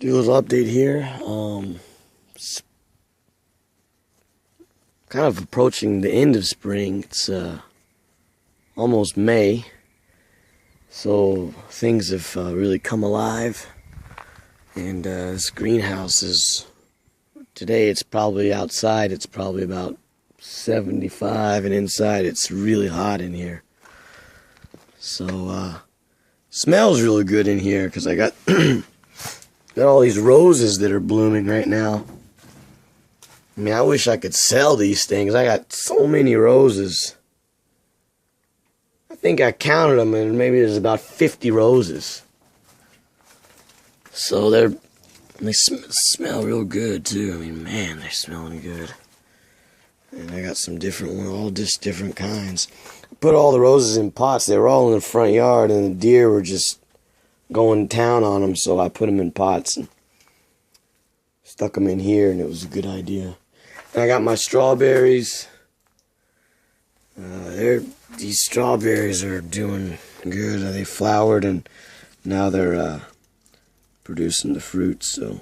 Do a little update here. It's kind of approaching the end of spring. It's almost May, so things have really come alive. And this greenhouse is, today it's probably outside, it's probably about 75, and inside it's really hot in here. So smells really good in here because I got got all these roses that are blooming right now. I mean, I wish I could sell these things. I got so many roses. I think I counted them, and maybe there's about 50 roses. So they smell real good too. I mean, man, they're smelling good. And I got some different ones, all just different kinds. I put all the roses in pots. They were all in the front yard, and the deer were just going to town on them, so I put them in pots and stuck them in here, and it was a good idea. And I got my strawberries. These strawberries are doing good. They flowered, and now they're producing the fruit. So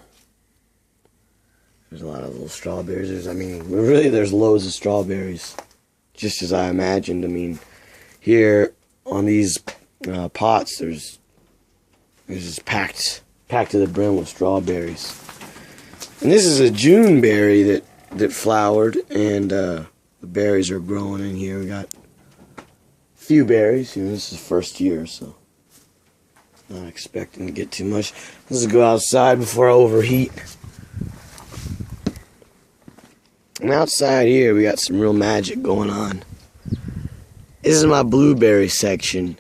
there's a lot of little strawberries. There's loads of strawberries, just as I imagined. I mean, here on these pots, there's just packed to the brim with strawberries. And this is a June berry that flowered, and the berries are growing in here. We got a few berries. You know, this is the first year, so not expecting to get too much. Let's go outside before I overheat. And outside here, we got some real magic going on. This is my blueberry section.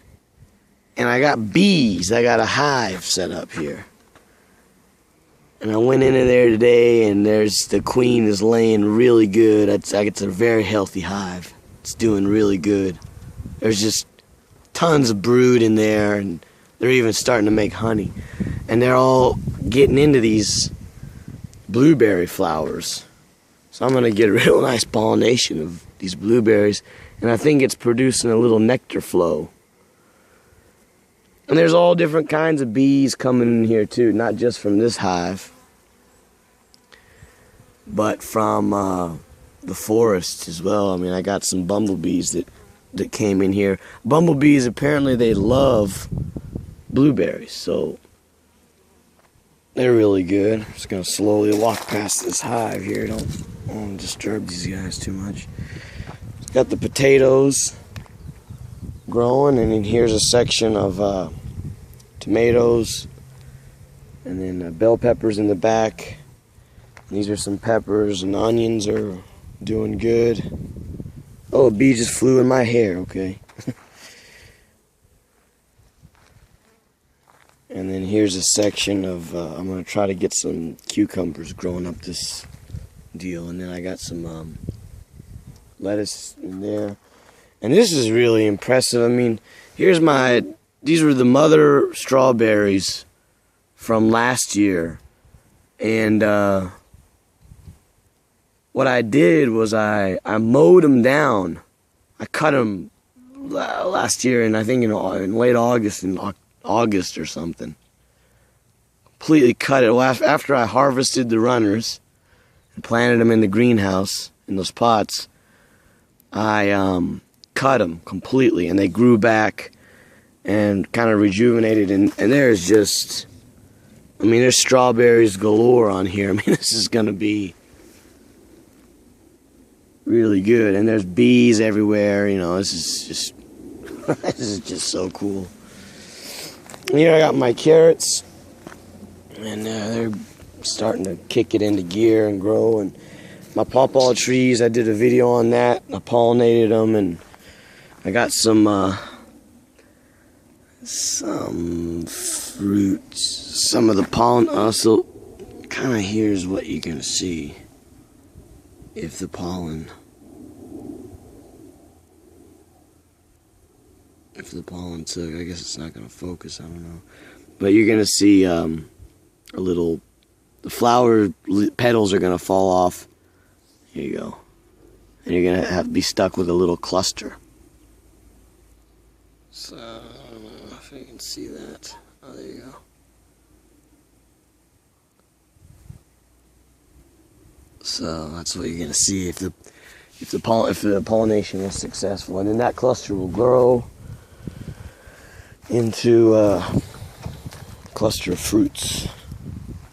And I got bees. I got a hive set up here. And I went into there today, and the queen is laying really good. It's a very healthy hive. It's doing really good. There's just tons of brood in there, and they're even starting to make honey. And they're all getting into these blueberry flowers. So I'm going to get a real nice pollination of these blueberries. And I think it's producing a little nectar flow. And there's all different kinds of bees coming in here too, not just from this hive, but from the forests as well. I mean, I got some bumblebees that came in here. Bumblebees, apparently they love blueberries, so they're really good. I'm just going to slowly walk past this hive here. Don't want to disturb these guys too much. Got the potatoes growing, and then here's a section of tomatoes, and then bell peppers in the back. These are some peppers, and onions are doing good. Oh, a bee just flew in my hair, okay. And then here's a section of, I'm going to try to get some cucumbers growing up this deal. And then I got some lettuce in there. And this is really impressive. I mean, these were the mother strawberries from last year. And what I did was I mowed them down. I cut them last year, and I think in late August, in August or something. Completely cut it. Well, after I harvested the runners and planted them in the greenhouse, in those pots, I cut them completely, and they grew back and kind of rejuvenated, and there's just, I mean, there's strawberries galore on here. I mean, this is going to be really good, and there's bees everywhere. You know, this is just this is just so cool. Here I got my carrots, and they're starting to kick it into gear and grow. And my pawpaw trees, I did a video on that. I pollinated them, and I got some fruit. Some of the pollen also kind of, here's what you're gonna see if the pollen took. I guess it's not gonna focus, I don't know, but you're gonna see the flower petals are gonna fall off. Here you go. And you're gonna have to be stuck with a little cluster. So I don't know if you can see that. Oh, there you go. So that's what you're gonna see if the pollination was successful, and then that cluster will grow into a cluster of fruits.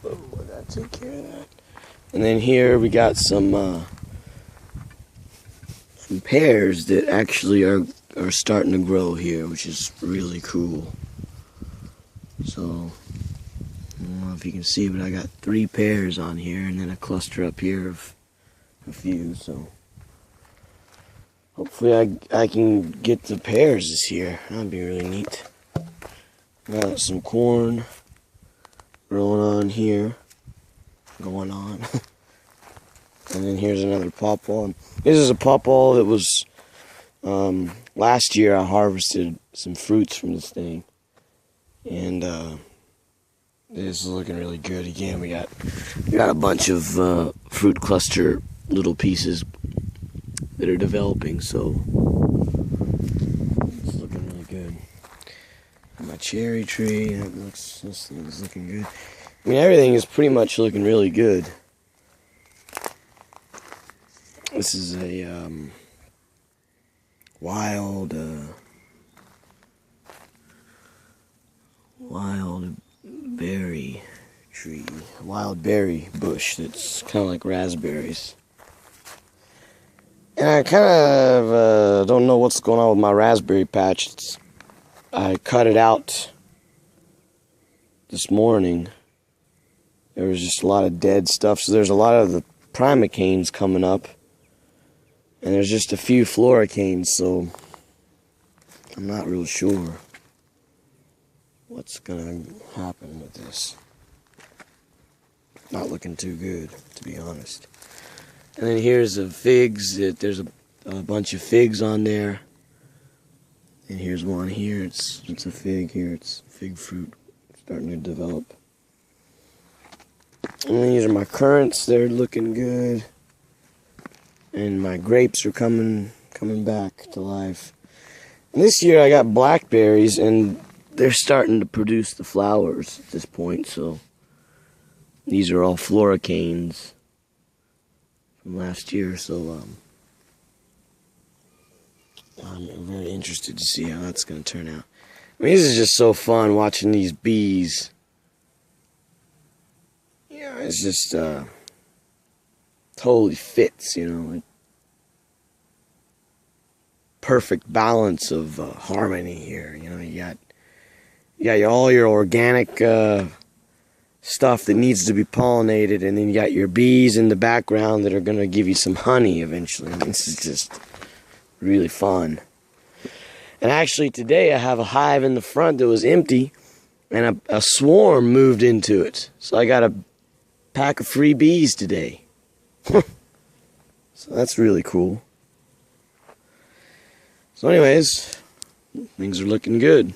Oh, I gotta take care of that. And then here we got some pears that actually are starting to grow here, which is really cool. So I don't know if you can see, but I got 3 pears on here, and then a cluster up here of a few. So hopefully I can get the pears this year. That'd be really neat. Got some corn growing on here, going on. And then here's another pawpaw. This is a pawpaw that was, last year I harvested some fruits from this thing. And this is looking really good. Again, we got a bunch of fruit cluster little pieces that are developing, so it's looking really good. My cherry tree, this thing is looking good. I mean, everything is pretty much looking really good. This is a wild berry tree, wild berry bush that's kind of like raspberries. And I kind of don't know what's going on with my raspberry patch. I cut it out this morning. There was just a lot of dead stuff, so there's a lot of the primicanes coming up. And there's just a few floricanes, so I'm not real sure what's gonna happen with this. Not looking too good, to be honest. And then here's the figs. There's a bunch of figs on there. And here's one here. It's a fig here. It's fig fruit starting to develop. And then these are my currants. They're looking good. And my grapes are coming back to life. And this year I got blackberries, and they're starting to produce the flowers at this point. So these are all floricanes from last year. So I'm very interested to see how that's going to turn out. I mean, this is just so fun watching these bees. Yeah, it's just totally fits, you know, like perfect balance of harmony here. You know, you got all your organic stuff that needs to be pollinated, and then you got your bees in the background that are going to give you some honey eventually. I mean, this is just really fun. And actually today I have a hive in the front that was empty, and a swarm moved into it. So I got a pack of free bees today. So that's really cool. So anyways, things are looking good.